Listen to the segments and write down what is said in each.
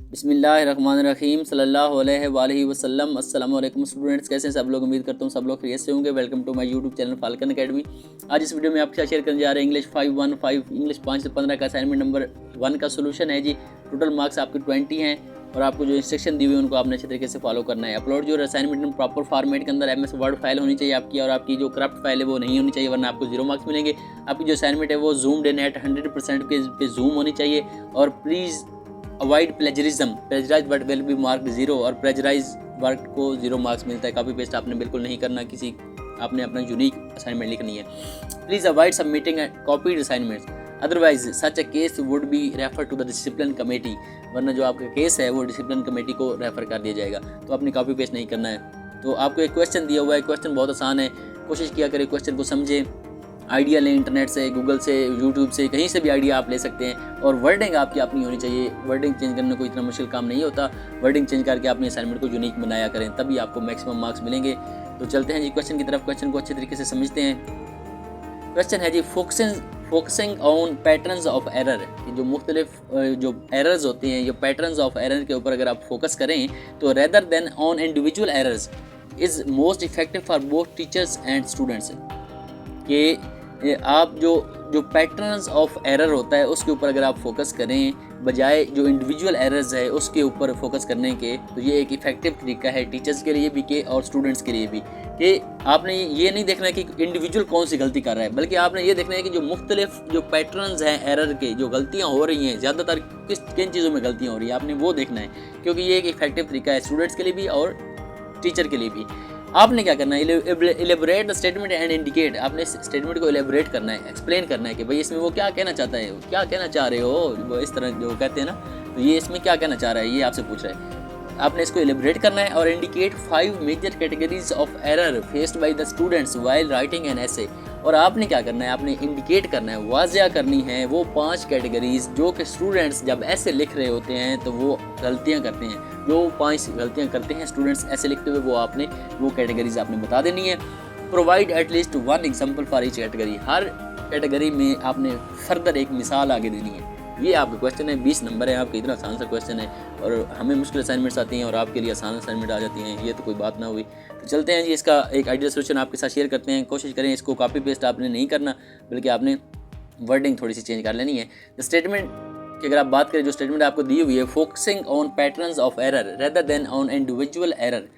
बिस्मिल्लाहिर्रहमानिर्रहीम सल्लल्लाहु अलैहि वसल्लम। अस्सलाम वालेकुम स्टूडेंट्स, कैसे हैं सब लोग। उम्मीद करता हूँ सब लोग खैरियत से होंगे। Welcome to my YouTube channel Falcon Academy. आज इस वीडियो में आपके साथ शेयर करने जा रहे हैं इंग्लिश 515 इंग्लिश 5 से 15 का असाइनमेंट नंबर 1 का सोल्यूशन है जी। टोटल मार्क्स आपके 20 हैं और आपको जो इंस्ट्रक्शन दी हुई है उनको आपने अच्छे तरीके से फॉलो करना है। अपलोड जो असाइनमेंट में प्रॉपर फॉर्मेट के अंदर MS वर्ड फाइल होनी चाहिए आपकी, और आपकी जो करप्ट फाइल है वो नहीं होनी चाहिए, वरना आपको 0 मार्क्स मिलेंगे। आपकी जो असाइनमेंट है वो जूम्ड इन एट 100% पे जूम होनी चाहिए। और please avoid plagiarism, plagiarise work will be mark 0 और प्लेजराइज वर्क को 0 मार्क्स मिलता है। कॉपी पेस्ट आपने बिल्कुल नहीं करना, किसी आपने अपना यूनिक असाइनमेंट लिखनी है। Please avoid submitting copied assignments, otherwise such a case would be refer to the discipline committee, वरना जो आपका केस है वो डिसिप्लिन कमेटी को रेफर कर दिया जाएगा। तो आपने कॉपी पेस्ट नहीं करना है। तो आपको एक क्वेश्चन दिया हुआ है, क्वेश्चन बहुत आसान है, कोशिश किया करें क्वेश्चन को समझें। आइडिया लें इंटरनेट से, गूगल से, यूट्यूब से, कहीं से भी आइडिया आप ले सकते हैं। और वर्डिंग आपकी अपनी होनी चाहिए। वर्डिंग चेंज करना कोई इतना मुश्किल काम नहीं होता। वर्डिंग चेंज करके अपने असाइनमेंट को यूनिक बनाया करें, तभी आपको मैक्सिमम मार्क्स मिलेंगे। तो चलते हैं जी क्वेश्चन की तरफ, क्वेश्चन को अच्छे तरीके से समझते हैं। क्वेश्चन है जी focusing on patterns of error. जो मुख्तलिफ जो एरर्स होते हैं, जो पैटर्न्स ऑफ एरर के ऊपर अगर आप फोकस करें तो rather than on individual errors is most effective for both teachers and students. कि आप जो पैटर्न्स ऑफ एरर होता है उसके ऊपर अगर आप फोकस करें बजाय जो इंडिविजुअल एरर्स है उसके ऊपर फोकस करने के, तो ये एक इफेक्टिव तरीका है टीचर्स के लिए भी के और स्टूडेंट्स के लिए भी। कि आपने ये नहीं देखना है कि इंडिविजुअल कौन सी गलती कर रहा है, बल्कि आपने ये देखना है कि जो मुख्तलिफ जो पैटर्न्स हैं एरर के, जो गलतियाँ हो रही हैं, ज़्यादातर किन चीज़ों में गलतियाँ हो रही हैं, आपने वो देखना है। क्योंकि ये एक इफेक्टिव तरीका है स्टूडेंट्स के लिए भी और टीचर के लिए भी। आपने क्या करना है, elaborate the statement and indicate. आपने स्टेटमेंट को इलेबोरेट करना है, एक्सप्लेन करना है कि भाई इसमें वो क्या कहना चाहता है, क्या कहना चाह रहे हो, वो इस तरह जो कहते हैं ना, तो ये इसमें क्या कहना चाह रहा है, ये आपसे पूछ रहा है। आपने इसको इलेबोरेट करना है। और indicate 5 major categories of error faced by the students while writing an essay. और आपने क्या करना है, आपने इंडिकेट करना है, वाज़िया करनी है वो 5 कैटेगरीज जो कि स्टूडेंट्स जब ऐसे लिख रहे होते हैं तो वो गलतियां करते हैं। जो 5 गलतियां करते हैं स्टूडेंट्स ऐसे लिखते हुए, वो आपने वो कैटेगरीज आपने बता देनी है। Provide at least 1 example for each category. Her category में आपने फर्दर एक मिसाल आगे देनी है। ये आपका क्वेश्चन है, 20 नंबर है आपका, इतना आसान सा क्वेश्चन है। और हमें मुश्किल असाइनमेंट्स आती हैं और आपके लिए आसान असाइनमेंट आ जाती हैं, ये तो कोई बात ना हुई। तो चलते हैं जी, इसका एक आइडियल सोल्यूशन आपके साथ शेयर करते हैं। कोशिश करें इसको कॉपी पेस्ट आपने नहीं करना, बल्कि आपने वर्डिंग थोड़ी सी चेंज कर लेनी है। स्टेटमेंट की अगर आप बात करें, जो स्टेटमेंट आपको दी हुई है, focusing on patterns of error rather than on individual error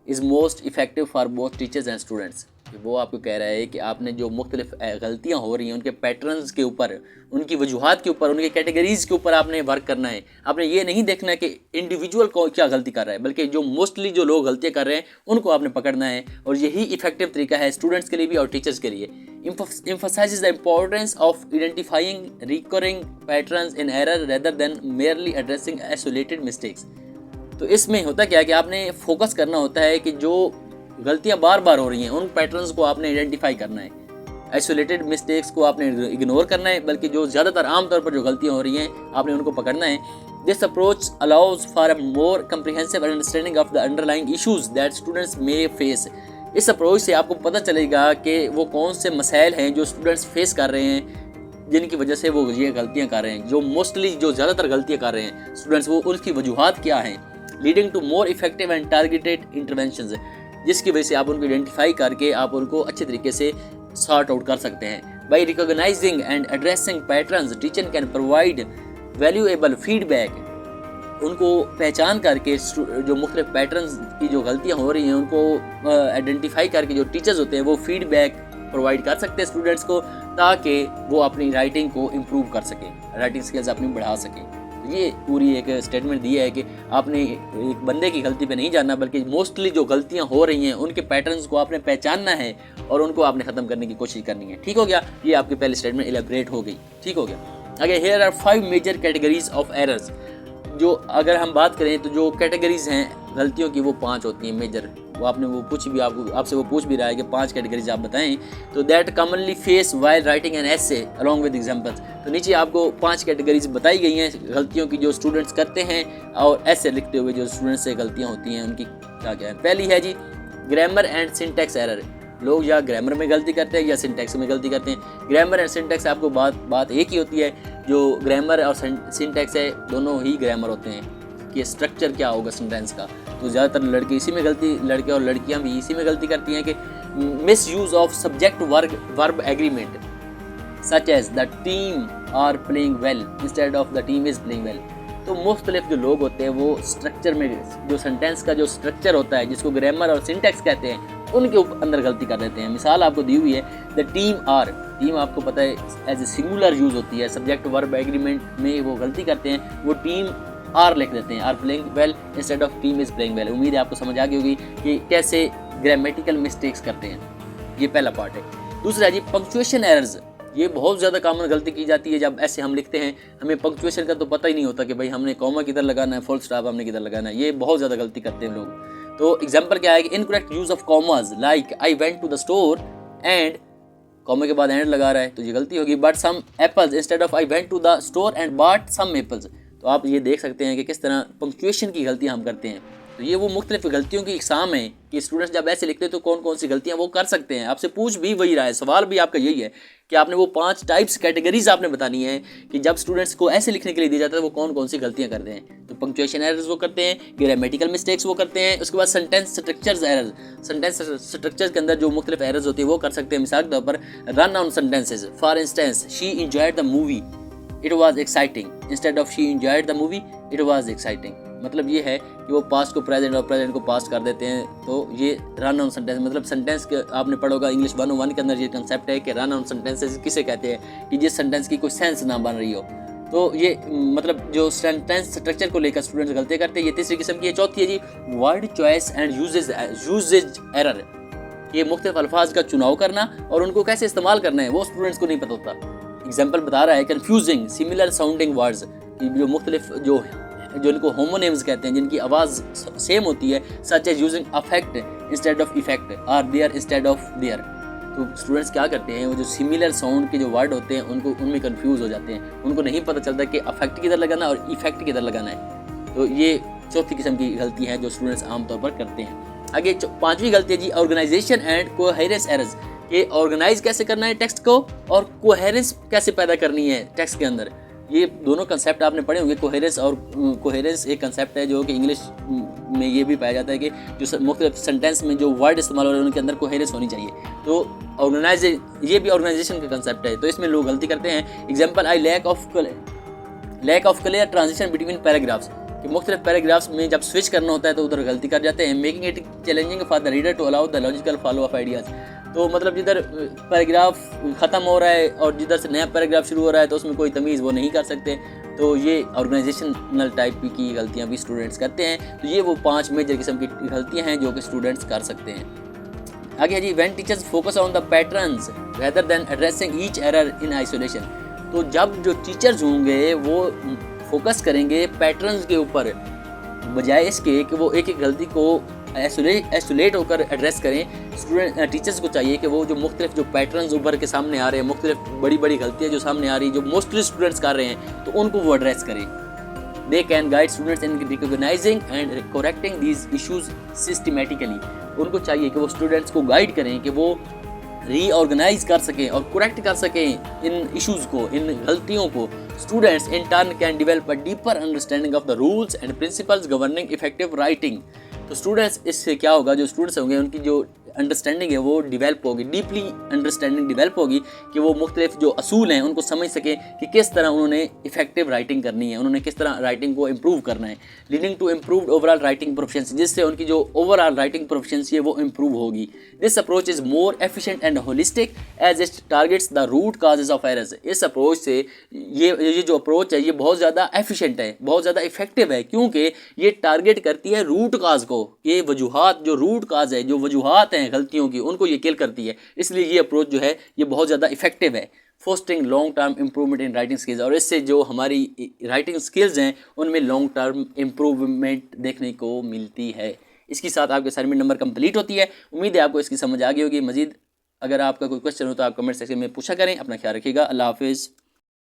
is most effective for both teachers and students. वो आपको कह रहा है कि आपने जो मुख्तलिफ गलतियाँ हो रही हैं उनके पैटर्न्स के ऊपर, उनकी वजूहात के ऊपर, उनके कैटेगरीज़ के ऊपर आपने वर्क करना है। आपने ये नहीं देखना है कि इंडिविजुअल को क्या गलती कर रहा है, बल्कि जो मोस्टली जो लोग गलतियाँ कर रहे हैं उनको आपने पकड़ना है। और यही इफेक्टिव तरीका है स्टूडेंट्स के लिए भी और टीचर्स के लिए। emphasizes the importance of identifying recurring patterns in error rather than merely addressing isolated mistakes। तो इसमें होता क्या है कि आपने फोकस करना होता है कि जो गलतियां बार बार हो रही हैं उन पैटर्न्स को आपने आइडेंटिफाई करना है। आइसोलेटेड मिस्टेक्स को आपने इग्नोर करना है, बल्कि जो ज़्यादातर आमतौर पर जो गलतियां हो रही हैं आपने उनको पकड़ना है। This approach allows for a more comprehensive understanding of the underlying issues that students may face. इस अप्रोच से आपको पता चलेगा कि वो कौन से मसाइल हैं जो स्टूडेंट्स फेस कर रहे हैं, जिनकी वजह से वो ये गलतियाँ कर रहे हैं। जो मोस्टली जो ज़्यादातर गलतियाँ कर रहे हैं स्टूडेंट्स, वो उनकी वजूहात क्या हैं, leading to more effective and targeted interventions, जिसकी वजह से आप उनको आइडेंटिफाई करके आप उनको अच्छे तरीके से सॉर्ट आउट कर सकते हैं। By recognising and addressing patterns teacher can provide valuable feedback. उनको पहचान करके जो मुख्तलिफ पैटर्न्स की जो गलतियाँ हो रही हैं उनको आइडेंटिफाई करके जो टीचर्स होते हैं वो फीडबैक प्रोवाइड कर सकते हैं स्टूडेंट्स को, ताकि वो अपनी राइटिंग को इम्प्रूव कर सकें, राइटिंग स्किल्स अपनी बढ़ा सकें। ये पूरी एक स्टेटमेंट दी है कि आपने एक बंदे की गलती पे नहीं जाना, बल्कि मोस्टली जो गलतियां हो रही हैं उनके पैटर्न्स को आपने पहचानना है और उनको आपने ख़त्म करने की कोशिश करनी है। ठीक हो गया, ये आपकी पहली स्टेटमेंट इलेबोरेट हो गई। ठीक हो गया। आगे, here are 5 major categories of errors. जो अगर हम बात करें तो जो कैटेगरीज हैं गलतियों की वो 5 होती हैं मेजर। वो आपने वो पूछ भी आपसे वो पूछ भी रहा है कि 5 कैटेगरीज आप बताएं। तो that commonly face while writing an essay along with examples. तो नीचे आपको 5 कैटेगरीज बताई गई हैं गलतियों की जो स्टूडेंट्स करते हैं, और ऐसे लिखते हुए जो स्टूडेंट्स से गलतियाँ होती हैं उनकी क्या क्या है। पहली है जी ग्रामर एंड सिंटैक्स एरर। लोग या ग्रामर में गलती करते हैं या सिंटैक्स में गलती करते हैं। ग्रामर एंड सिंटैक्स आपको बात एक ही होती है। जो ग्रामर और सिंटैक्स है दोनों ही ग्रामर होते हैं। कि स्ट्रक्चर क्या होगा सेंटेंस का। तो ज़्यादातर लड़के इसी में गलती, लड़के और लड़कियां भी इसी में गलती करती हैं कि misuse of subject verb agreement such as the team are playing well instead of the team is playing well. तो मुख्तलिफ जो लोग होते हैं वो स्ट्रक्चर में, जो सेंटेंस का जो स्ट्रक्चर होता है जिसको ग्रामर और सिंटैक्स कहते हैं, उनके अंदर गलती कर देते हैं। मिसाल आपको दी हुई है, द टीम आर, टीम आपको पता है एज ए सिंगुलर यूज़ होती है, सब्जेक्ट वर्ब एग्रीमेंट में वो गलती करते हैं, वो टीम आर लिख देते हैं, are playing well instead of team is playing well. उम्मीद है आपको समझ आ गई होगी कि कैसे ग्रामेटिकल मिस्टेक्स करते हैं। ये पहला पार्ट है। दूसरा है जी पंक्चुएशन एरर्स। ये बहुत ज़्यादा कॉमन गलती की जाती है जब ऐसे हम लिखते हैं, हमें पंक्चुएशन का तो पता ही नहीं होता कि भाई हमने कॉमा किधर लगाना है, फुल स्टॉप हमने किधर लगाना है। ये बहुत ज़्यादा गलती करते हैं लोग। तो एग्जांपल क्या है कि incorrect use of commas, like I went to the store and, कॉमे के बाद एंड लगा रहा है तो ये गलती होगी। Bought some apples instead of I went to the store and bought some apples. तो आप ये देख सकते हैं कि किस तरह पंक्चुएशन की गलतियाँ हम करते हैं। तो ये वो मुख्तलिफ गलतियों की इकसाम है कि स्टूडेंट्स जब ऐसे लिखते हैं तो कौन कौन सी गलतियां वो कर सकते हैं। आपसे पूछ भी वही रहा है, सवाल भी आपका यही है कि आपने वो 5 टाइप्स कैटेगरीज आपने बतानी है कि जब स्टूडेंट्स को ऐसे लिखने के लिए दिया जाता है वो कौन कौन सी गलतियां करते हैं। तो पंक्चुएशन एरर्स वो करते हैं, ग्रामेटिकल मिस्टेक्स वो करते हैं, उसके बाद sentence structures errors, sentence structures के अंदर जो मुख्तलिफ एरर्स होती है वो कर सकते हैं। मिसाल के तौर पर run on sentences, for instance she enjoyed the movie it was exciting instead of she enjoyed the movie it was exciting. मतलब ये है कि वो पास्ट को प्रेजेंट और प्रेजेंट को पास्ट कर देते हैं। तो ये रन ऑन सेंटेंस, मतलब सेंटेंस के आपने पढ़ा होगा इंग्लिश 101 के अंदर ये कंसेप्ट है कि रन ऑन सेंटेंसेस किसे कहते हैं कि जिस सेंटेंस की कोई सेंस ना बन रही हो। तो ये मतलब जो सेंटेंस स्ट्रक्चर को लेकर स्टूडेंट्स गलतियाँ करते हैं। ये तीसरी किस्म की है। चौथी है जी word choice and usages error. ये मुख्तलिफ अल्फाज का चुनाव करना और उनको कैसे इस्तेमाल करना है वो स्टूडेंट्स को नहीं पता होता। एग्जाम्पल बता रहा है कन्फ्यूजिंग सिमिलर साउंडिंग वर्ड्स, जो मुख्तलिफ जो इनको होमोनेम्स कहते हैं, जिनकी आवाज़ सेम होती है, such as using affect instead of effect और देयर इंस्टेड ऑफ देयर। तो स्टूडेंट्स क्या करते हैं, वो जो सिमिलर साउंड के जो वर्ड होते हैं उनको उनमें कंफ्यूज हो जाते हैं, उनको नहीं पता चलता कि अफेक्ट किधर लगाना और इफेक्ट किधर लगाना है। तो ये चौथी किस्म की गलती है जो स्टूडेंट्स आमतौर पर करते हैं। आगे पांचवी गलती है जी ऑर्गेनाइजेशन एंड कोहेरेंस एरर्स। ये ऑर्गेनाइज कैसे करना है टेक्स्ट को और कोहेरेंस कैसे पैदा करनी है टेक्स्ट के अंदर। ये दोनों कंसेप्ट आपने पढ़े होंगे। कोहेरेंस और कोहेरेंस एक कंसेप्ट है जो कि इंग्लिश में ये भी पाया जाता है कि जो मुख्तलिफ सेंटेंस में जो वर्ड इस्तेमाल हो रहे हैं उनके अंदर कोहेरेंस होनी चाहिए। तो ऑर्गेनाइज ये भी ऑर्गेनाइजेशन का कंसेप्ट है। तो इसमें लोग गलती करते हैं। Example I lack of clear transition between paragraphs, कि मुख्तलिफ पैराग्राफ्स में जब स्विच करना होता है तो उधर गलती कर जाते हैं। Making it challenging for the reader to allow the logical follow of ideas. तो मतलब जिधर पैराग्राफ ख़त्म हो रहा है और जिधर से नया पैराग्राफ शुरू हो रहा है तो उसमें कोई तमीज़ वो नहीं कर सकते। तो ये ऑर्गेनाइजेशनल टाइप की गलतियाँ भी स्टूडेंट्स करते हैं। तो ये वो 5 मेजर किस्म की गलतियाँ हैं जो कि स्टूडेंट्स कर सकते हैं। आगे है जी when teachers focus on the patterns rather than addressing each error in isolation. तो जब जो टीचर्स होंगे वो फोकस करेंगे पैटर्न्स के ऊपर बजाय इसके कि वो एक एक गलती को आइसोलेट होकर एड्रेस करें। स्टूडेंट टीचर्स को चाहिए कि वो जो मुख्तलिफ जो पैटर्न्स उभर के सामने आ रहे हैं, मुख्तलिफ बड़ी बड़ी गलतियाँ जो सामने आ रही है जो मोस्टली स्टूडेंट्स कर रहे हैं, तो उनको वो एड्रेस करें। They can guide students in recognising and correcting these issues systematically. उनको चाहिए कि वो स्टूडेंट्स को गाइड करें कि वो रीऑर्गेनाइज कर सकें और करेक्ट कर सकें इन इश्यूज़ को, इन गलतियों को। Students in turn can develop a deeper understanding of the rules and principles governing effective writing. तो स्टूडेंट्स इससे क्या होगा, जो स्टूडेंट्स होंगे उनकी जो अंडरस्टैंडिंग है वो डिवेल्प होगी, डीपली अंडरस्टैंडिंग डिवेल्प होगी कि वो मुख्तलिफ जो असूल हैं उनको समझ सकें कि किस तरह उन्होंने इफेक्टिव राइटिंग करनी है, उन्होंने किस तरह राइटिंग को इम्प्रूव करना है, leading to improved overall writing proficiency, जिससे उनकी जो ओवरऑल राइटिंग प्रोफिशिएंसी है वो इम्प्रूव होगी। This approach is more efficient and holistic as it targets the root causes of errors. इस अप्रोच से ये जो अप्रोच है ये बहुत ज़्यादा एफिशिएंट है, बहुत ज़्यादा इफेक्टिव है, क्योंकि ये टारगेट करती है रूट काज को। ये वजूहात जो रूट काज है, जो वजूहात हैं गलतियों की, उनको ये किल करती है। इसलिए ये अप्रोच जो है ये बहुत ज़्यादा इफेक्टिव है। Fostering long term improvement in writing skills, और इससे जो हमारी राइटिंग स्किल्स हैं उनमें लॉन्ग टर्म इम्प्रूवमेंट देखने को मिलती है। इसके साथ आपके असाइनमेंट नंबर कंप्लीट होती है। उम्मीद है आपको इसकी समझ आ गई होगी। मजीद अगर आपका कोई क्वेश्चन हो तो आप कमेंट सेक्शन में पूछा करें। अपना ख्याल रखिएगा। अल्लाह हाफिज़।